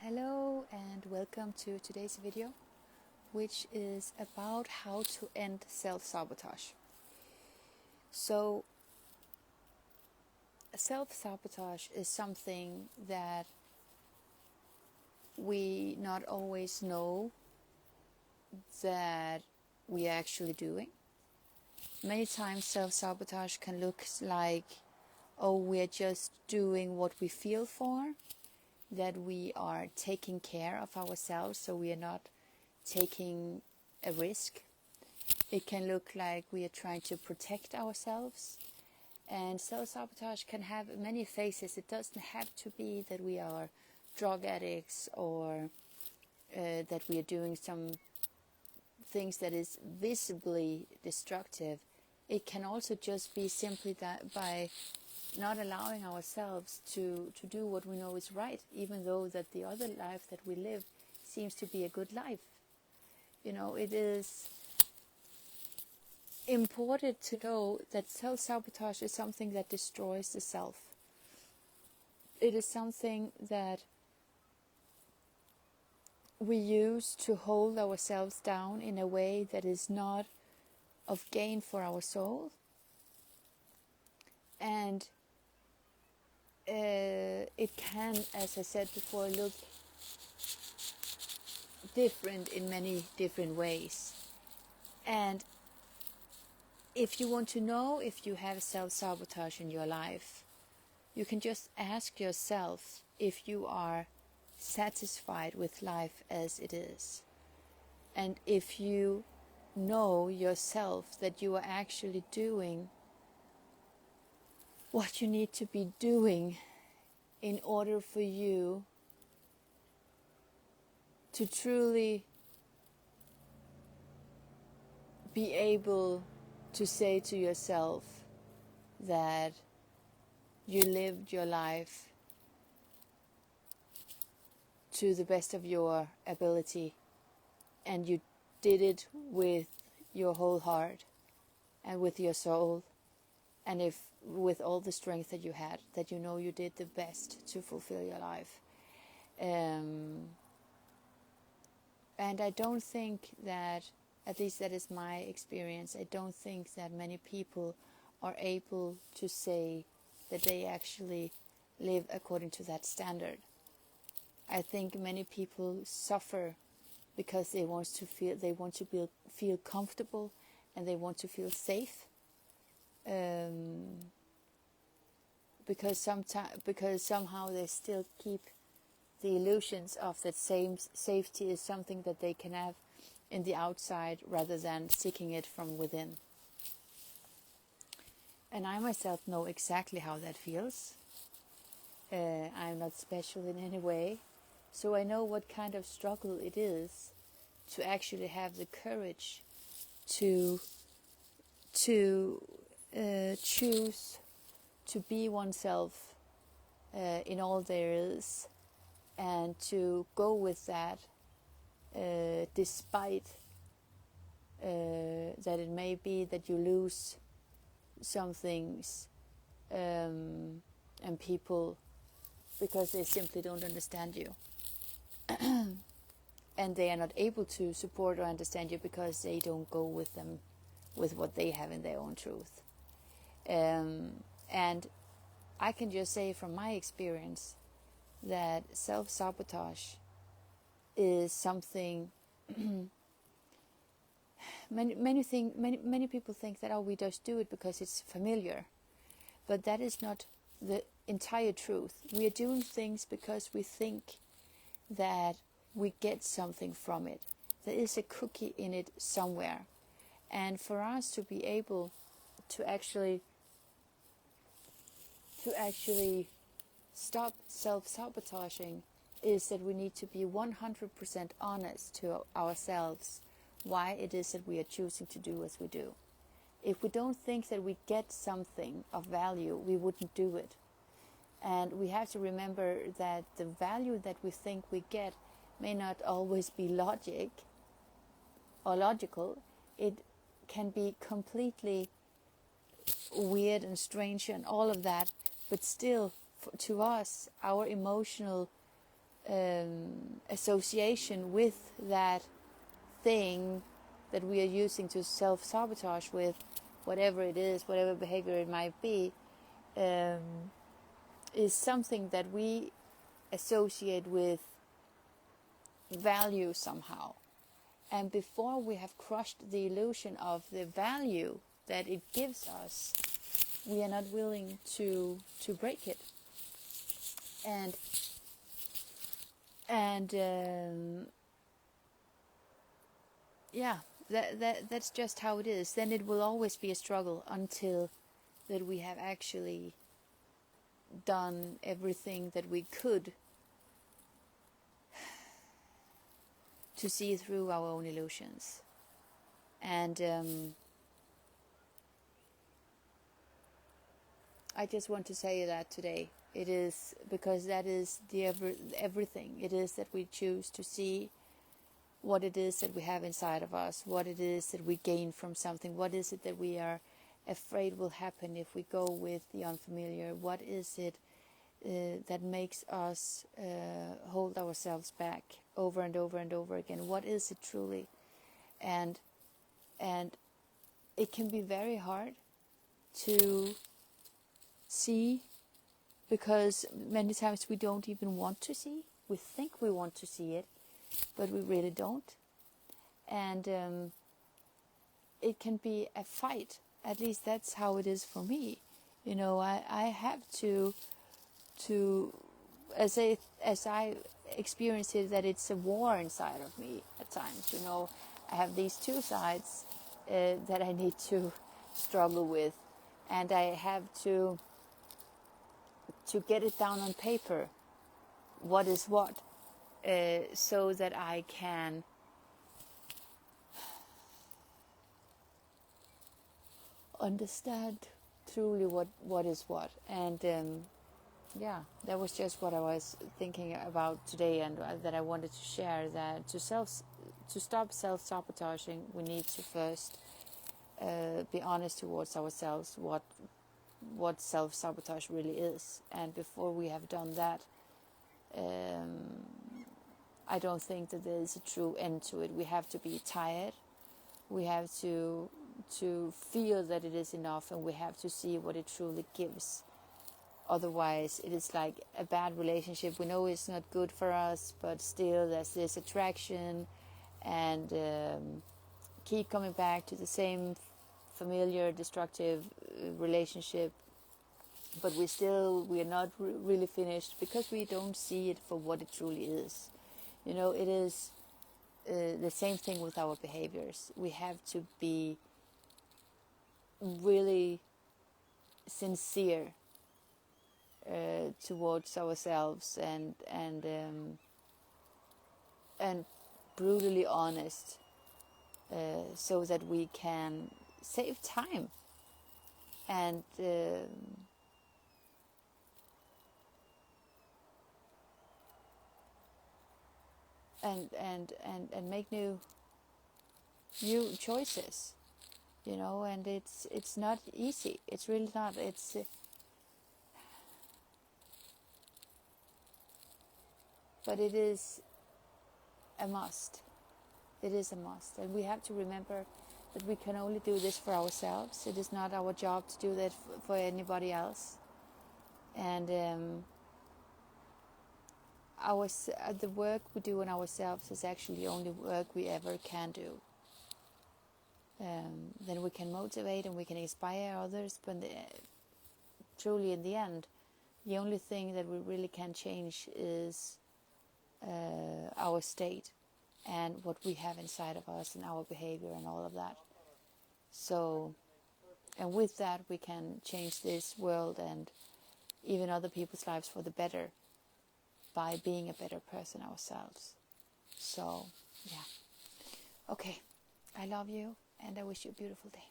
Hello and welcome to today's video, which is about how to end self-sabotage. So, self-sabotage is something that we not always know that we are actually doing. Many times self-sabotage can look like, oh, we're just doing what we feel for, that we are taking care of ourselves, so we are not taking a risk. It can look like we are trying to protect ourselves. And self-sabotage can have many faces. It doesn't have to be that we are drug addicts or that we are doing some things that is visibly destructive. It can also just be simply that by not allowing ourselves to do what we know is right, even though that the other life that we live seems to be a good life. You know, it is important to know that self-sabotage is something that destroys the self. It is something that we use to hold ourselves down in a way that is not of gain for our soul. And it can, as I said before, look different in many different ways. And if you want to know if you have self-sabotage in your life, you can just ask yourself if you are satisfied with life as it is. And if you know yourself that you are actually doing what you need to be doing in order for you to truly be able to say to yourself that you lived your life to the best of your ability and you did it with your whole heart and with your soul, and if with all the strength that you had, that you know you did the best to fulfill your life. And I don't think that, at least that is my experience, I don't think that many people are able to say that they actually live according to that standard. I think many people suffer because they want to feel comfortable and they want to feel safe. Because somehow they still keep the illusions of that same safety is something that they can have in the outside rather than seeking it from within. And I myself know exactly how that feels. I'm not special in any way, so I know what kind of struggle it is to actually have the courage to choose to be oneself in all there is, and to go with that despite that it may be that you lose some things and people because they simply don't understand you. And they are not able to support or understand you because they don't go with them with what they have in their own truth. And I can just say from my experience that self-sabotage is something many people think that, oh, we just do it because it's familiar. But that is not the entire truth. We are doing things because we think that we get something from it. There is a cookie in it somewhere. And for us to be able to actually stop self-sabotaging is that we need to be 100% honest to ourselves why it is that we are choosing to do as we do. If we don't think that we get something of value, we wouldn't do it. And we have to remember that the value that we think we get may not always be logic or logical. It can be completely weird and strange and all of that, but still, to us, our emotional association with that thing that we are using to self-sabotage with, whatever it is, whatever behavior it might be, is something that we associate with value somehow. And before we have crushed the illusion of the value that it gives us, we are not willing to break it. And yeah, that's just how it is. Then it will always be a struggle until that we have actually done everything that we could to see through our own illusions. And I just want to say that today. It is because that is the everything. It is that we choose to see what it is that we have inside of us, what it is that we gain from something, what is it that we are afraid will happen if we go with the unfamiliar, what is it that makes us hold ourselves back over and over and over again, what is it truly? And it can be very hard to see, because many times we don't even want to see. We think we want to see it, but we really don't. And it can be a fight. At least that's how it is for me. You know, I have to as I experience it, that it's a war inside of me at times. You know, I have these two sides that I need to struggle with, and I have to get it down on paper, what is what, so that I can understand truly what is what. And yeah, that was just what I was thinking about today, and that I wanted to share, that to stop self-sabotaging, we need to first be honest towards ourselves what self-sabotage really is. And before we have done that, I don't think that there is a true end to it. We have to be tired. We have to feel that it is enough, and we have to see what it truly gives. Otherwise, it is like a bad relationship. We know it's not good for us, but still there's this attraction, and keep coming back to the same familiar, destructive relationship. But we are not really finished, because we don't see it for what it truly is. You know, it is the same thing with our behaviors. We have to be really sincere towards ourselves, and brutally honest, so that we can save time and make new choices, you know. And it's not easy. It's really not. But it is a must. It is a must, and we have to remember that we can only do this for ourselves. It is not our job to do that for anybody else. And the work we do on ourselves is actually the only work we ever can do. Then we can motivate and we can inspire others, but truly in the end, the only thing that we really can change is our state and what we have inside of us, and our behavior and all of that. So, and with that we can change this world and even other people's lives for the better, by being a better person ourselves. So, yeah. Okay, I love you, and I wish you a beautiful day.